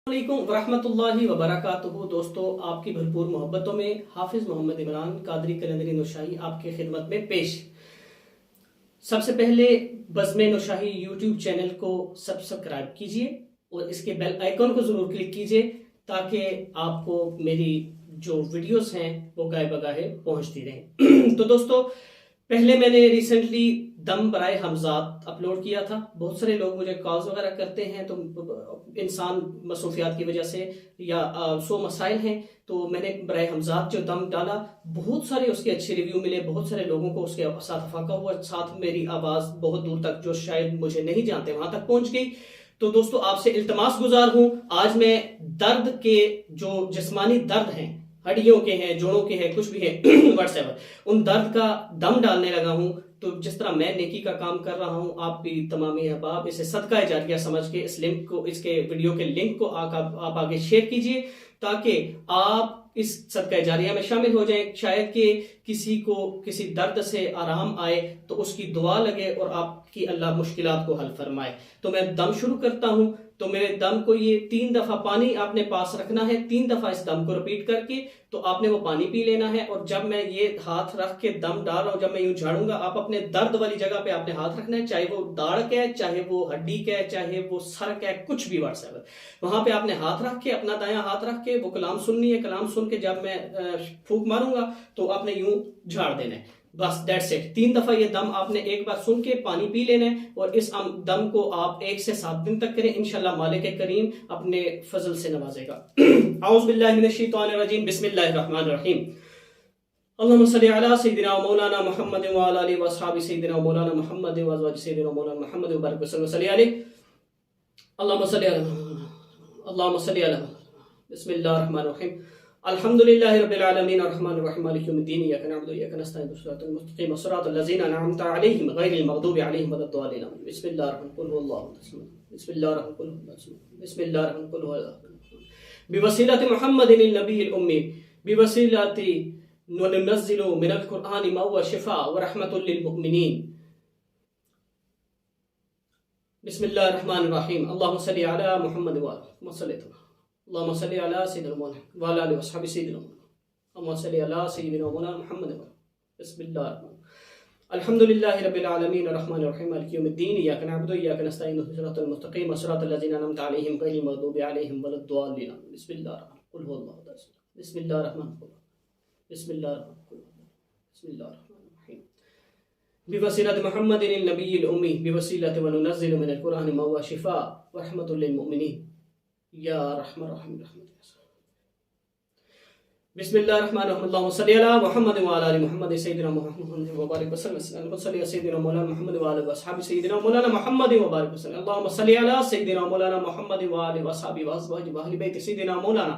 अस्सलामुअलैकुम वरहमतुल्लाहि वबरकातुहू। दोस्तों, आपकी भरपूर मोहब्बतों में हाफिज मोहम्मद इमरान कादरी कलंदरी नौशाही आपके खिदमत में पेश। सबसे पहले बज़्म नौशाही यूट्यूब चैनल को सब्सक्राइब कीजिए और इसके बेल आइकॉन को जरूर क्लिक कीजिए ताकि आपको मेरी जो वीडियोस हैं वो गाए बगाहे पहुंचती रहें। तो दोस्तों, पहले मैंने रिसेंटली दम बराए हमजाद अपलोड किया था। बहुत सारे लोग मुझे कॉल्स वगैरह करते हैं, तो इंसान मसरूफियात की वजह से या सो मसाइल हैं, तो मैंने बराए हमजाद जो दम डाला, बहुत सारे उसके अच्छे रिव्यू मिले, बहुत सारे लोगों को उसके साथ अफाका हुआ, साथ मेरी आवाज़ बहुत दूर तक जो शायद मुझे नहीं जानते वहां तक पहुंच गई। तो दोस्तों, आपसे इल्तमास गुजार हूं, आज मैं दर्द के जो जिस्मानी दर्द हैं, हड्डियों के हैं, जोड़ों के हैं, कुछ भी है व्हाट्सएवर, उन दर्द का दम डालने लगा हूं। तो जिस तरह मैं नेकी का काम कर रहा हूं, आप भी तमामी अहबाब इसे सदका जारिया समझ के इस लिंक को, इसके वीडियो के लिंक को आप आगे शेयर कीजिए ताकि आप इस सदका जारिया में शामिल हो जाएं। शायद कि किसी को किसी दर्द से आराम आए तो उसकी दुआ लगे और आपकी अल्लाह मुश्किलात को हल फरमाए। तो मैं दम शुरू करता हूं। तो मेरे दम को ये 3 दफा पानी आपने पास रखना है, 3 दफा इस दम को रिपीट करके तो आपने वो पानी पी लेना है। और जब मैं ये हाथ रख के दम डाल रहा हूं, जब मैं यूं झाड़ूंगा, आप अपने दर्द वाली जगह पे आपने हाथ रखना है, चाहे वो दाढ़ का है, चाहे वो हड्डी का है, चाहे वो सर का है, कुछ भी व्हाट्सएवर, वहां पे आपने हाथ रख के, अपना दायां हाथ रख के वो कलाम सुननी है। कलाम सुन के जब मैं फूंक मारूंगा तो आपने यूं झाड़ देना है, बस दैट्स इट। 3 दफा ये दम आपने एक बार सुन के पानी पी लेना है और इस दम को आप 1 से 7 दिन तक करें। इंशाल्लाह मालिक करीम अपने फजल से नवाजेगा। औज़ु बिल्लाहि मिनश शैतानिर रजीम, बिस्मिल्लाहिर रहमानिर रहीम। अल्लाहुम्मा सल्लि अला सय्यिदिना व मौलाना मुहम्मद व अला आलिहि व अस्हाबि सय्यिदिना व मौलाना मुहम्मद व अज़वाजि सय्यिदिना मौलाना मुहम्मद व बारिक वसल्लम अलैहि। अल्लाहुम्मा सल्लि अला बिस्मिल्लाहिर रहमानिर रहीम। अल्हम्दुलिल्लाहि रब्बिल आलमीन अर्रहमानिर रहीम मालिकि यौमिद्दीन इय्याका नअबुदु व इय्याका नस्तईन सिरातल मुस्तकीम सिरातल लज़ीना अनअमता अलैहिम गैरिल मग़दूबि अलैहिम वलद्दालिन। बिस्मिल्लाहिर्रहमानिर्रहीम। बिवसीलति मुहम्मदिन नबिय्यिल उम्मी बिवसीलति नुनज़्ज़िलु मिनल कुरआनि मा हुवा शिफा व रहमतुल लिल मुमिनीन। बिस्मिल्लाहिर्रहमानिर्रहीम। अल्लाहुम्मा सल्लि अला मुहम्मद व अल्लाहुम्मा सल्लि अला सय्यिदिना मौलाना व अला आलिहि व अस्हाबि सय्यिदिना अल्लाहुम्मा सल्लि अला सय्यिदिना मौलाना मुहम्मद। बिस्मिल्लाह। अल्हम्दुलिल्लाहि रब्बिल आलमीन अर्रहमानिर रहीम मालिकि यौमिद्दीन इय्याका नअबुदु व इय्याका नस्तईन सिरातल मुस्तकीम सिरातल लज़ीना अनअमता अलैहिम गैरिल मग़दूबि अलैहिम वलद्दालिन। बिस्मिल्लाह। कुल हुवल्लाहु अहद। बिस्मिल्लाहिर्रहमानिर्रहीम। बिवसीलति मुहम्मदिन नबिय्यिल उम्मी बिवसीलति व नुनज़्ज़िलु मिनल कुरआनि मा हुवा शिफा व रहमतुल लिल मुमिनीन या रहमान रहीम। बिस्मिल्लाहिर्रहमानिर्रहीम। अल्लाहुम्मा सल्लि अला मुहम्मद व अला आलि मुहम्मद सय्यिदिना मुहम्मद व बारिक वसल्लम। अल्लाहुम्मा सल्लि अला सय्यिदिना मौलाना मुहम्मद व अला अस्हाबि सय्यिदिना मौलाना मुहम्मद व बारिक वसल्लम। अल्लाहुम्मा सल्लि अला सय्यिदिना मौलाना मुहम्मद व आलि अस्हाबि व अज़वाजि व अहलि बैति सय्यिदिना मौलाना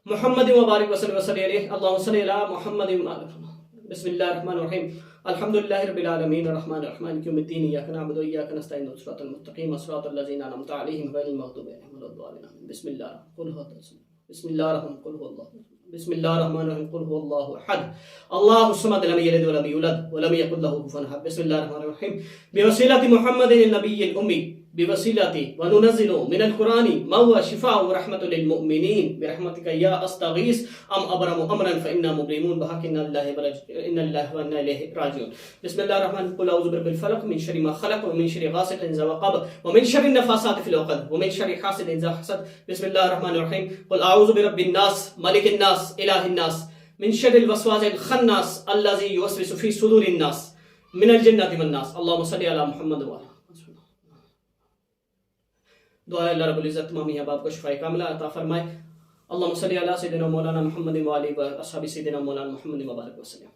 मुहम्मद व बारिक वसल्लम व सल्लि अलैहि। अल्लाहुम्मा सल्लि अला मुहम्मद व आलि। बिस्मिल्लाहिर्रहमानिर रहीम। अल्हम्दुलिल्लाहि रब्बिल आलमीन अर्रहमानिर रहीम मालिकि यौमिद्दीन इय्याका नअबुदु व इय्याका नस्तईन सिरातल मुस्तकीम सिरातल लज़ीना अनअमता अलैहिम गैरिल मग़दूबि अलैहिम वलद्दालिन। बिस्मिल्लाह। बिस्मिल्लाहिर्रहमानिर्रहीम। कुल हुवल्लाहु अहद अल्लाहुस समद लम यलिद व लम यूलद व लम यकुल लहू कुफुवन अहद। बिस्मिल्लाहिर्रहमानिर्रहीम। बिवसीलति मुहम्मदिन नबिय्यिल उम्मी बिवसीलति व नुनज़्ज़िलु मिनल कुरआनि मा हुवा शिफा व रहमतुल लिल मुमिनीन बिरहमतिका या अस्तगीस अम अबरमु अमरन फइन्ना मुब्रिमून बहक इन्ना लिल्लाहि व इन्ना इलैहि राजिऊन। बिस्मिल्लाहिर्रहमानिर्रहीम। कुल औज़ु बिरब्बिल फलक मिन शर्रि मा खलक व मिन शर्रि गासिकिन इज़ा वक़ब व मिन शर्रि नफ़ासाति फ़िल उक़द व मिन शर्रि हासिदिन इज़ा हसद। बिस्मिल्लाहिर्रहमानिर्रहीम। कुल औज़ु बिरब्बिन नास मलिकिन नास इलाहिन नास मिन शर्रिल वस्वासिल खन्नास अल्लज़ी युवस्विसु फ़ी सुदूरिन नास मिनल जिन्नति वन नास। अल्लाहुम्मा सल्लि अला मुहम्मद व दुआ अल्लाह रब्बुल इज़्ज़त तमामी अहबाब को शिफाए कामिला अता फरमाए। अल्लाहुम्मा सल्लि अला सय्यिदिना मौलाना मुहम्मद व आलिहि व अस्हाबि सय्यिदिना मौलाना मुहम्मद व बारिक वसल्लम।